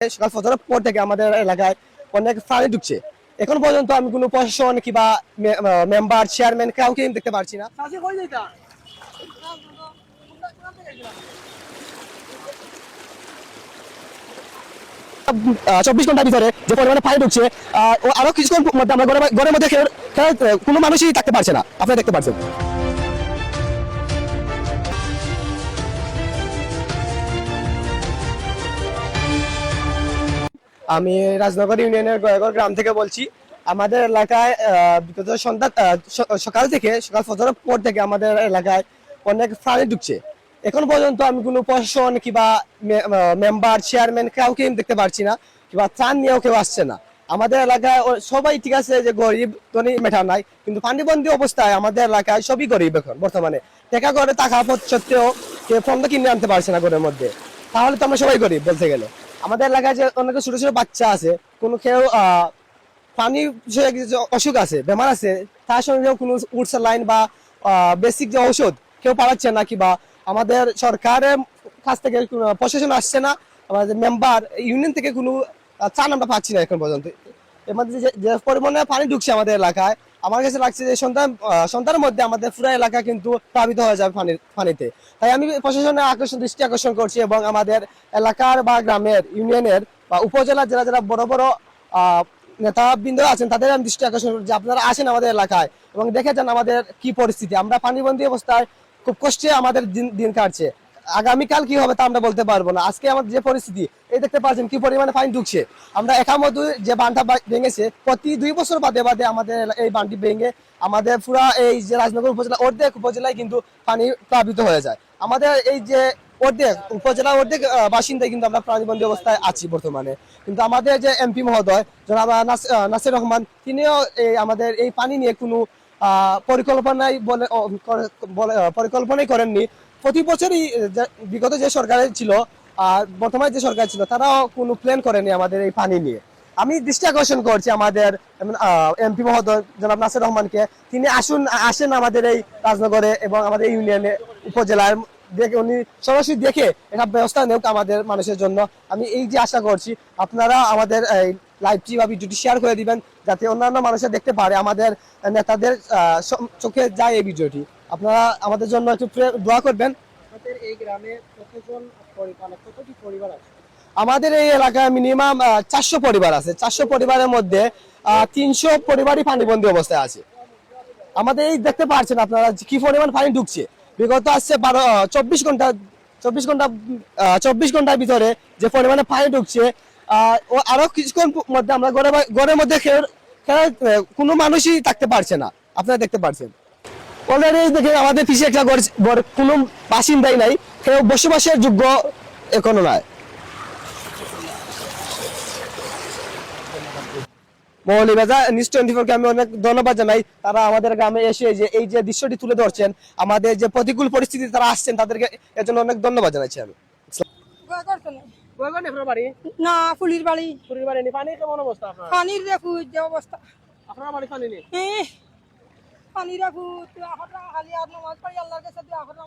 সকাল ফজরের পর থেকে আমাদের এলাকায় অনেক পানি ঢুকছে। এখন পর্যন্ত আমি কোনো প্রশাসন কিংবা মেম্বার চেয়ারম্যান কাউকে দেখতে পারছি না। 24 ঘন্টার ভিতরে যে পরিমাণে পানি ঢুকছে, আরো কিছুক্ষণ মধ্যে আমরা ঘরের মধ্যে কোনো মানুষই থাকতে পারছে না। আপনারা দেখতে পাচ্ছেন। আমি রাজনগর ইউনিয়নের গয়াগড় গ্রাম থেকে বলছি। আমাদের এলাকায় বিগত সকাল থেকে সকাল ফজরের পর থেকে আমাদের এলাকায় অনেক পানি ঢুকছে। এখন পর্যন্ত আমি কোনো প্রশাসন কিংবা মেম্বার চেয়ারম্যান কাউকে দেখতে পারছি না, কিংবা ত্রাণ নিয়েও কেউ আসছে না। আমাদের এলাকায় সবাই ঠিক আছে যে গরিব ধনী মেঠা নাই, কিন্তু পানিবন্দী অবস্থায় আমাদের এলাকায় সবই গরিব এখন বর্তমানে। টাকা করে টাকা সত্ত্বেও কেউ ফোন কিনে আনতে পারছে না ঘরের মধ্যে। তাহলে তো আমরা সবাই গরিব বলতে গেলে। আমাদের এলাকায় যে অনেক ছোট ছোট বাচ্চা আছে, কোনো কেউ পানি বিষয়ে কিছু অসুখ আছে, বেমার আছে, তার সঙ্গেও কোনো লাইন বা বেসিক যে ঔষধ কেউ পাঠাচ্ছে না, কিংবা আমাদের সরকারের কাছ থেকে প্রশাসন আসছে না, আমাদের মেম্বার ইউনিয়ন থেকে কোনো ত্রাণ আমরা পাচ্ছি না এখন পর্যন্ত। এর মধ্যে যে পরিমাণে পানি ঢুকছে আমাদের এলাকায়, আমার কাছে লাগছে যে সন্তানের মধ্যে আমাদের পুরো এলাকা কিন্তু প্লাবিত হয়ে যাবে পানিতে। তাই আমি প্রশাসনের দৃষ্টি আকর্ষণ করছি, এবং আমাদের এলাকার বা গ্রামের ইউনিয়নের বা উপজেলার যারা বড় বড় নেতাবৃন্দ আছেন তাদের আমি দৃষ্টি আকর্ষণ করছি, আপনারা আসেন আমাদের এলাকায় এবং দেখে যান আমাদের কি পরিস্থিতি। আমরা পানিবন্দী অবস্থায় খুব কষ্টে আমাদের দিন কাটছে। আগামীকাল কি হবে তা আমরা বলতে পারবো না। আজকে আমাদের যে পরিস্থিতি, এই দেখতে পাচ্ছেন কি পরিমাণে পানি ঢুকছে। আমরা একামতো যে বাঁধটা ভেঙেছে, প্রতি 2 বছর বাদে বাদে আমাদের এই বাঁধটি ভেঙে আমাদের পুরা এই যে রাজনগর উপজেলা অর্ধেক উপজেলায় কিন্তু পানি প্লাবিত হয়ে যায়। আমাদের এই যে অর্ধেক উপজেলা অর্ধেক বাসিন্দায় কিন্তু আমরা পানিবন্দী অবস্থায় আছি বর্তমানে। কিন্তু আমাদের যে এমপি মহোদয় জনাব নাসির রহমান, তিনিও আমাদের এই পানি নিয়ে কোনো পরিকল্পনাই করেননি। প্রতি বছরই বিগত যে সরকার ছিল আর বর্তমানে যে সরকার ছিল, তারাও কোনো প্ল্যান করেনি আমাদের এই পানি নিয়ে। আমি দৃষ্টি আকর্ষণ করছি আমাদের এমপি মহোদয় জনাব নাসির রহমানকে, তিনি আসেন আমাদের এই রাজনগরে এবং আমাদের ইউনিয়নে উপজেলার দেখে, উনি সরাসরি দেখে এটা ব্যবস্থা নেওক আমাদের মানুষের জন্য। আমি এই যে আশা করছি, আপনারা আমাদের এই লাইভটি বা ভিডিওটি শেয়ার করে দিবেন, যাতে অন্যান্য মানুষরা দেখতে পারে, আমাদের নেতাদের চোখে যায় এই ভিডিওটি। আপনারা আমাদের জন্য একটু দোয়া করবেন। আমাদের এই গ্রামে কতজন কতটি পরিবার আছে? আমাদের এই এলাকায় মিনিমাম 400 পরিবার আছে। 400 পরিবারের মধ্যে 300 পরিবারই পানিবন্দী অবস্থায় আছে। আমাদের এই দেখতে পাচ্ছেন আপনারা কি পরিমাণ পানি ঢুকছে। বিগত আসছে 24 ঘন্টার ভিতরে যে পরিমাণে পানি ঢুকছে, আরো কিছুক্ষণ মধ্যে আমরা ঘরের মধ্যে কোনো মানুষই থাকতে পারছে না। আপনারা দেখতে পাচ্ছেন অলরেডি দেখে আমাদের পিছিয়ে একটা কোনো বাসিন্দাই নাই, কেউ বসবাসের যোগ্য এখনো নয়। মৌলিবাজা নিউজ 24-কে আমি অনেক ধন্যবাদ জানাই। তারা আমাদের গ্রামে এসে এই যে দৃশ্যটি তুলে ধরছেন, আমাদের যে প্রতিকূল পরিস্থিতি তারা আসছেন, তাদেরকে এর জন্য অনেক ধন্যবাদ জানাচ্ছি আমি। না, ফুলির বাড়ি। পানি কেমন অবস্থা আপনার? পানির দেখু যে অবস্থা, আপনার বাড়ি পানি নেই? পানি দেখু খালি আর নামাজ পড়ি আল্লাহর কাছে, আল্লাহ